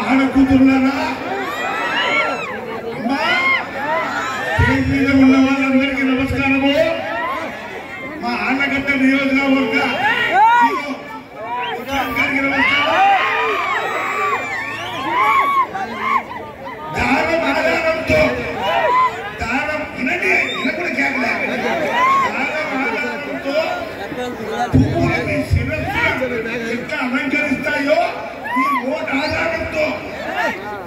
ఆడకూతురులారా అమ్మా మీద ఉన్న వాళ్ళందరికీ నమస్కారము. మా ఆళ్ళగడ్డ నియోజకవర్గ దానం ఆధారంతో దానం వినండి వినకుండా కేకలే దానం ఆధారంతో పువ్వులు మీ శిరస్సు ఎంత అలంకరిస్తాయో ఈ ఓటు ఆధారంతో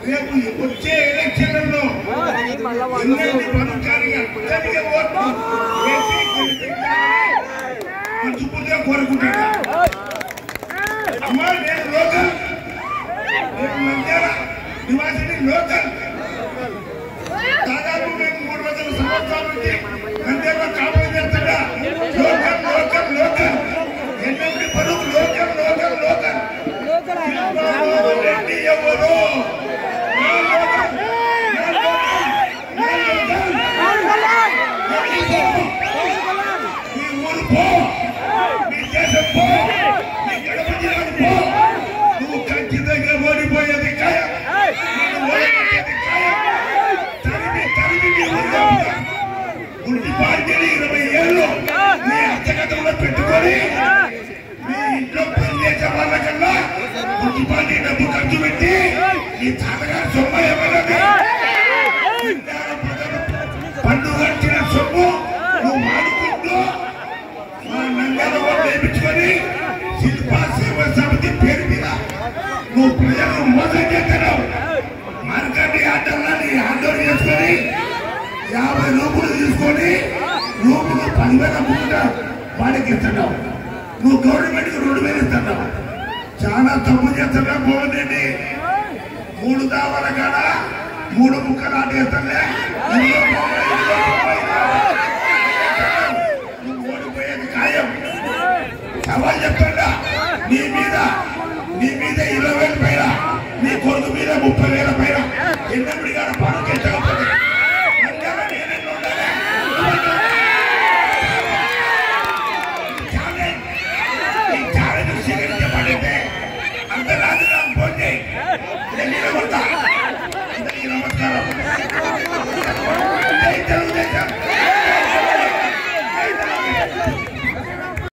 రేపు వచ్చే ఎలక్షన్లలో ఎన్నెన్ని పథకానికి అత్యధిక ఓట్లు మనస్ఫూర్తిగా కోరుకుంటాను. అమ్మా నేను లోకల్, నేను నంద్యాల నివాసిని లోకల్. దాదాపు మేము 300 సంవత్సరాల నుంచి నంద్యాల కాపులు చేస్తున్నా. లోకల్ లోకల్ లోకల్ ఎన్నెన్ని పరుగు లోకల్ లోకల్ లోకల్ రెడ్డి ఎవరు ఈ ఊరు పో, నీ దేశం పో, నీ గడప జిల్లాకు పో. నువ్వు ఖచ్చితంగా ఓడిపోయేది ఖాయం, ఓడిపోయేది ఖాయం. తరిమి తరిమి నీ ఊరు మున్సిపాలిటీని 20 ఏళ్ళు నీ హస్తగతంలో పెట్టుకొని మీ ఇంట్లో పనిచేసే వాళ్ళకన్నా మున్సిపాలిటీ డబ్బు ఖర్చు పెట్టి నీ తాతగారి సొమ్ము ఏమన్నది పండుగ వచ్చిన సొమ్ము నువ్వు మాడుకుంటూ మా నంద్యాల ఓట్లు వేయించుకొని శిల్పా సేవా సమితి పేరు మీద నువ్వు ప్రజలను మోసం చేస్తున్నావు. మార్కెట్ ఆటల్లో నీ ఆందోళన చేసుకొని 50 రూపాయలు తీసుకొని రూపులు 10,000 అమ్ముకుంటా వాడికి ఇస్తున్నావు. నువ్వు గవర్నమెంట్ కు 2,000 ఇస్తున్నావు. చాలా తప్పు చేస్తున్నావు. బాగుందండి 3 దావాల కాడ 3 ముక్కలు ఆటేస్తానే. నువ్వు ఓడిపోయేది ఖాయం. సవాల్ చెప్తున్నా నీ మీద 20,000 పైన, నీ కొడుకు మీద 30,000 పైన ఎన్నప్పుడు కాడ పనులు